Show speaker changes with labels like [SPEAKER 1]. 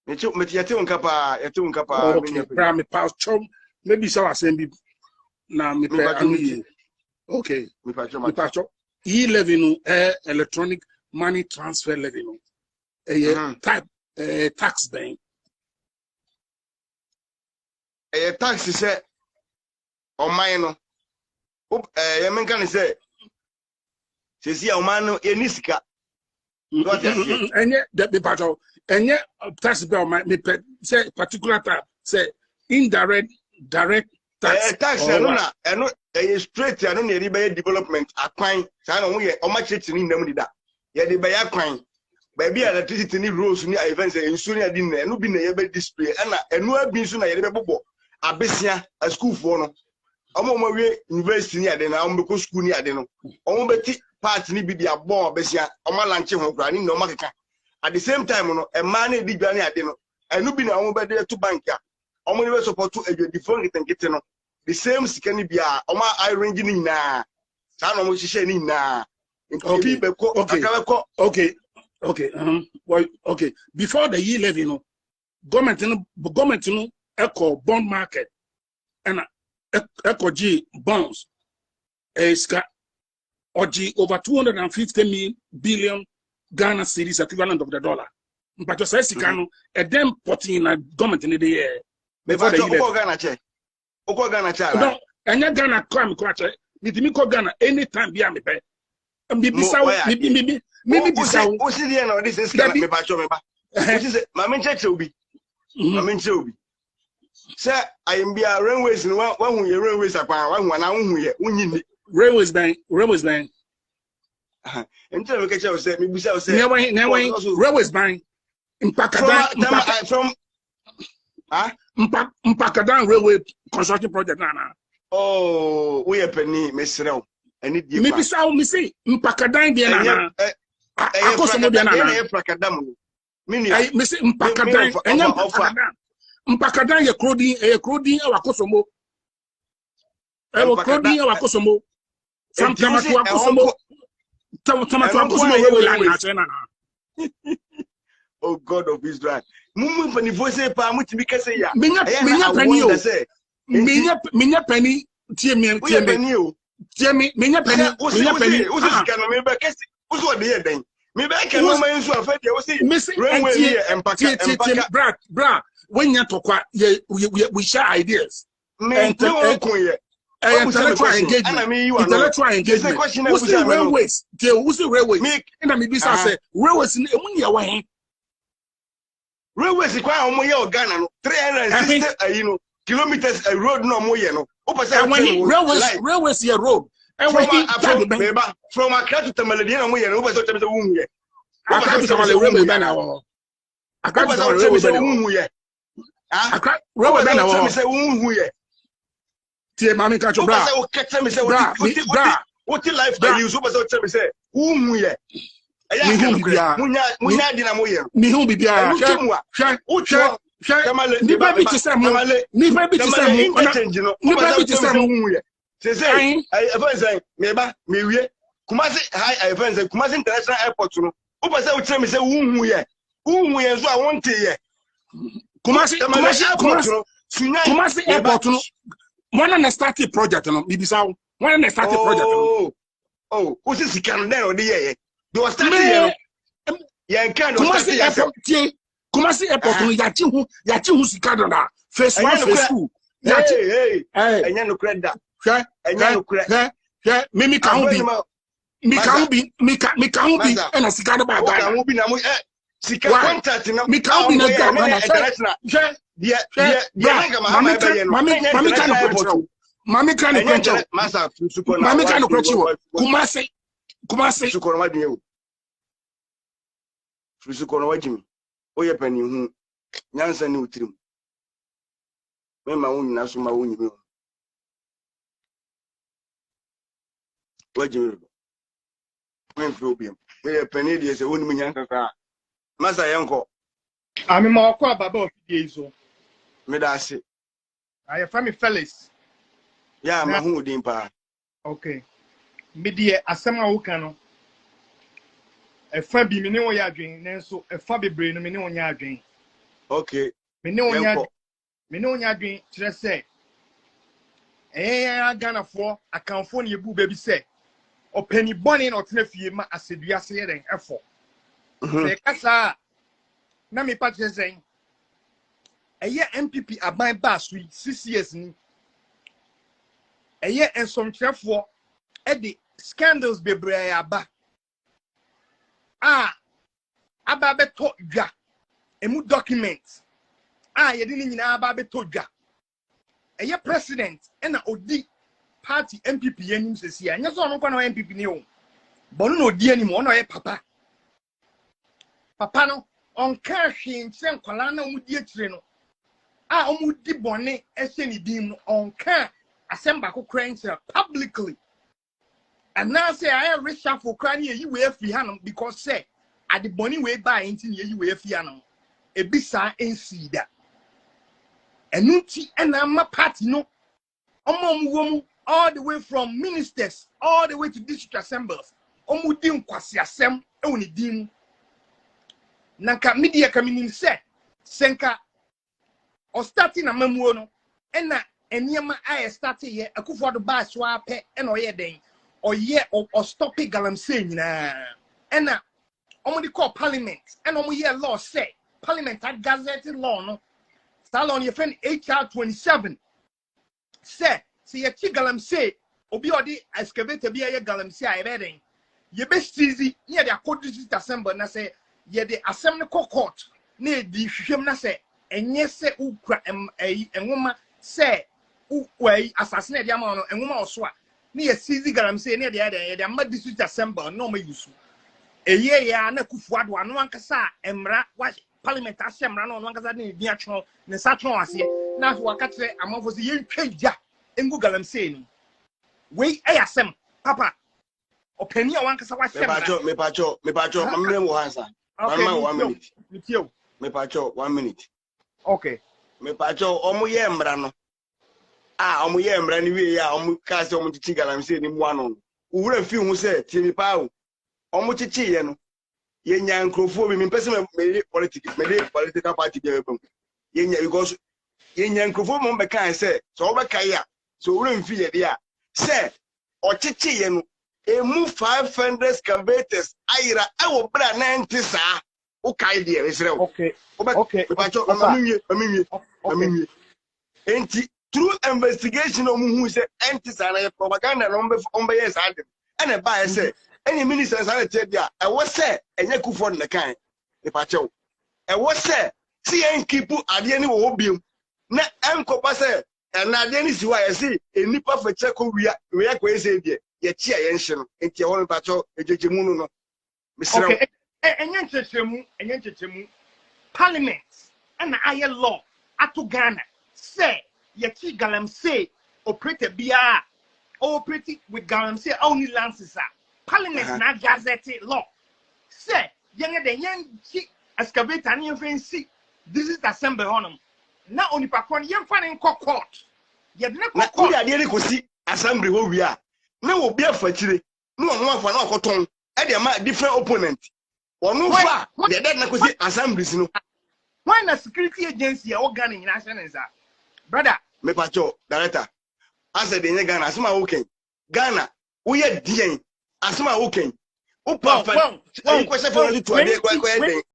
[SPEAKER 1] Yete unkapa.
[SPEAKER 2] Okay, bra me pass chom. Maybe so assembly. Na me pe anu. Okay.
[SPEAKER 1] Me pass
[SPEAKER 2] chom. E11 electronic money transfer levy no. Type tax bank.
[SPEAKER 1] Tax say on mine no. Yemenka ni say. Sisi o man no enisika.
[SPEAKER 2] Enye the battle. Enye tax bank me say particular type say indirect direct tax.
[SPEAKER 1] Tax no straight no na eri be development akwan. Sa na wo ye o ma church ni ndam dida. Ye de be akwan. Baby electricity ni rules ni events ensure adi na no bi na ye be display na enu abi nso na ye be bobo abesia a school for no omo we university ni ade na omo be school ni ade no omo be ti part ni bi dia bon abesia omo lanche ho kra ni no makeka at the same time no e ma na di dwa ni ade no enu bi na omo be de to bank a omo ni be support to a different kete no the same sika ni bia omo arrange ni na sa na omo hihye ni na
[SPEAKER 2] okay
[SPEAKER 1] be ko akabeko
[SPEAKER 2] okay well, okay. Before the year 11, you know, government, you know, echo bond market and echo G bonds, or G over 250 billion Ghana cedis equivalent of the dollar. But just as you can, and then putting in a government in the year before the year.
[SPEAKER 1] Ghana,
[SPEAKER 2] no, and you're Ghana come, me Ghana anytime be me pay. Maybe bisa
[SPEAKER 1] o si dia na this is me ba cho me ba which is ma me cheche obi say I am be railways no wa hu ye railways akwan wa hu na hu ye unyi ni
[SPEAKER 2] railways bank
[SPEAKER 1] enter me cheche o say me bisa o say
[SPEAKER 2] railways bank
[SPEAKER 1] from
[SPEAKER 2] Mpakadan railway construction project na
[SPEAKER 1] oh we ye penny me srew ani die
[SPEAKER 2] me bisa o me say Mpakadan dia na akosomo dia na
[SPEAKER 1] Mpakadam mini
[SPEAKER 2] ai me say Mpakadan ye krodin e wakosomo wakosomo from tamatu wakosomo railway line na chena na
[SPEAKER 1] oh God of Israel mumu pani voice pa mutimi kese ya
[SPEAKER 2] minya penny tie me minya penny
[SPEAKER 1] sika no me be kese uso de ye den me be ka no man so afa de wo say railway here empaka
[SPEAKER 2] bra when you talk we share ideas
[SPEAKER 1] and intellectual engagement
[SPEAKER 2] what's the railways and I mean this I say railways in
[SPEAKER 1] railways kwa omo ye Ghana no 360 kilometers a road no omo ye no
[SPEAKER 2] railways here road and
[SPEAKER 1] from Accra to Tamale no omo ye no omo say wu ye
[SPEAKER 2] Accra to Tamale railway na wo Accra to Tamale railway wu ye Accra railway na wo
[SPEAKER 1] say wu ye
[SPEAKER 2] tie mami ka cho bra
[SPEAKER 1] what life I use omo say say wu ye munya di na mo ye
[SPEAKER 2] ni hu bibia ni baby ti say mo
[SPEAKER 1] say say me ba me wie Kumasi high events Kumasi international airport no o say o tell me say wu ye so I want ye Kumasi airport no one na start project no bibisa one na start project no oh o si sika no o de ye they was starting here yeah kind of starting airport
[SPEAKER 2] Kumasi airport no yachi hu sika do na phase 1 phase 2
[SPEAKER 1] hey enya no credit enya no credit
[SPEAKER 2] mimi ka hu bi ena sika do ba ga
[SPEAKER 1] ka hu bi na mo sika contract na
[SPEAKER 2] mi ka hu bi na ga na
[SPEAKER 1] international
[SPEAKER 2] mami kan no Kumasi
[SPEAKER 1] sukono wadin o sukono wajimi o ye pani hu nyansa ni utirim me ma won nyina so ma won nyime wajimi men fi obiem me ye pani de se won mi nyansa ka masa yenko
[SPEAKER 3] ami ma okwa baba ofidie izo
[SPEAKER 1] me da ase
[SPEAKER 3] aye fami Felix
[SPEAKER 1] ya ma hu odin pa
[SPEAKER 3] okay media asema wuka no efa bi me ne wo ya adwen nenso efa bebre no me ne wo nya adwen
[SPEAKER 1] Okay.
[SPEAKER 3] Me ne onya adwen kyerɛ sɛ Ghana for account for ne bu baby say opani bɔne na ɔtena fie ma asedua se yɛden ɛfɔ sɛ kasa na me pa kyerɛ sɛ ɛyɛ MPP aban ba so 6 years ni ɛyɛ nsɔmkyerɛfoɔ ɛde scandals bebree aba aba beto dwa emu documents yɛde ne nyinaa aba beto dwa ɛyɛ president ɛna odi party MPP yanim sesi a nyɛ so ɔno kwa na MPP ne o bɔno na odi anim ɔno ɔyɛ papa no ɔnka hwee nkyerɛ nkwala na ɔmudi akyire no ɔmudi bɔne ɛhyɛ ne dim no ɔnka asɛm baako kora nkyerɛ publicly anaasɛ ayɛ reshuffle kora ne yɛyi wei afiri hanom because sɛ ade bɔne wei baa nti ne yɛyi wei afiri hanom ebi saa ɛnsii da ɛno nti ɛna ama party no ɔmo all the way from ministers all the way to district assemblies ɔmo di nkwasi asɛm ɛwɔ ne dim nanka media kaminim sɛ senka o starting na mamuo no ɛna eniema ayɛ starting yɛ akufodo ba so apɛ ɛna ɔyɛ den ɔyɛ o stop galamsey nyinaa ɛna ɔmo di call parliament ɛna ɔmo yɛ law sɛ parliament at gazette law no salon your friend HR 27 say ye chi galamsey obi odi excavator bi ye galamsey a ebeden ye be stizi near the district assembly na say ye the assembly court na di hwehwem na say enye se ukra enwoma say ukwai assassinate dia ma no enwoma oso a na ye stizi galamsey na ye the ma district assembly no ma yusu eye ya na kufuado anu ankasa emra wa parliament assemra no ankasa na bi atwo ne satron ase na so wakatre amafo se yentwa engu galamsey ni we ayasem papa opani a wankasa wa hyem
[SPEAKER 1] me pacho mamre mo hansa mama 1 minute me pacho 1 minute
[SPEAKER 3] okay
[SPEAKER 1] me pacho omo ye mra no omo ye mra ni we ya omo ka se omo chichi galamsey ni mu ano uwura fi hu se timi pa omo chichi ye no ye nya nkrofo bi me pese me political party bi ebam ye nya because ye nya nkrofo mo be kan se so oba kai a so wura mfi ye dia se ochichi ye no emu 500 excavators ayira awo bra 90 saa o kai dia resre
[SPEAKER 3] okay
[SPEAKER 1] pacho maminye enti through investigation omu se enti saa na propaganda no ombe yes ade ene ba se any ministers are tell dia e wo se enye kufo ne kan e pacho e wo se si en keep ade ni wo biem na enkopa se na ade ni siwa ye si enipa feche ko wia ko ese die ye chi a ye nhye no enti e wo pacho ejejemu no misra
[SPEAKER 3] okay enye nchechemu parliament and aye law ato Ghana say ye chi galamsey operator bia operate with galamsey only lances parliament na gazette law say yenge de yenchi excavator ni enfensi this is assembly honum na onipa kon yemfa ne court ye de ne court
[SPEAKER 1] na ade ni kosi assembly wo wi a na wo bia fachire na ono afa na okoton e de ma different opponent ono fa de na kosi assemblies no
[SPEAKER 3] why na security agency e organ nyina hye ne nza brother
[SPEAKER 1] me pacho director ase de nye Ghana asema woken Ghana wo ye dien asema woken o pa fa kwese for to ade kwa den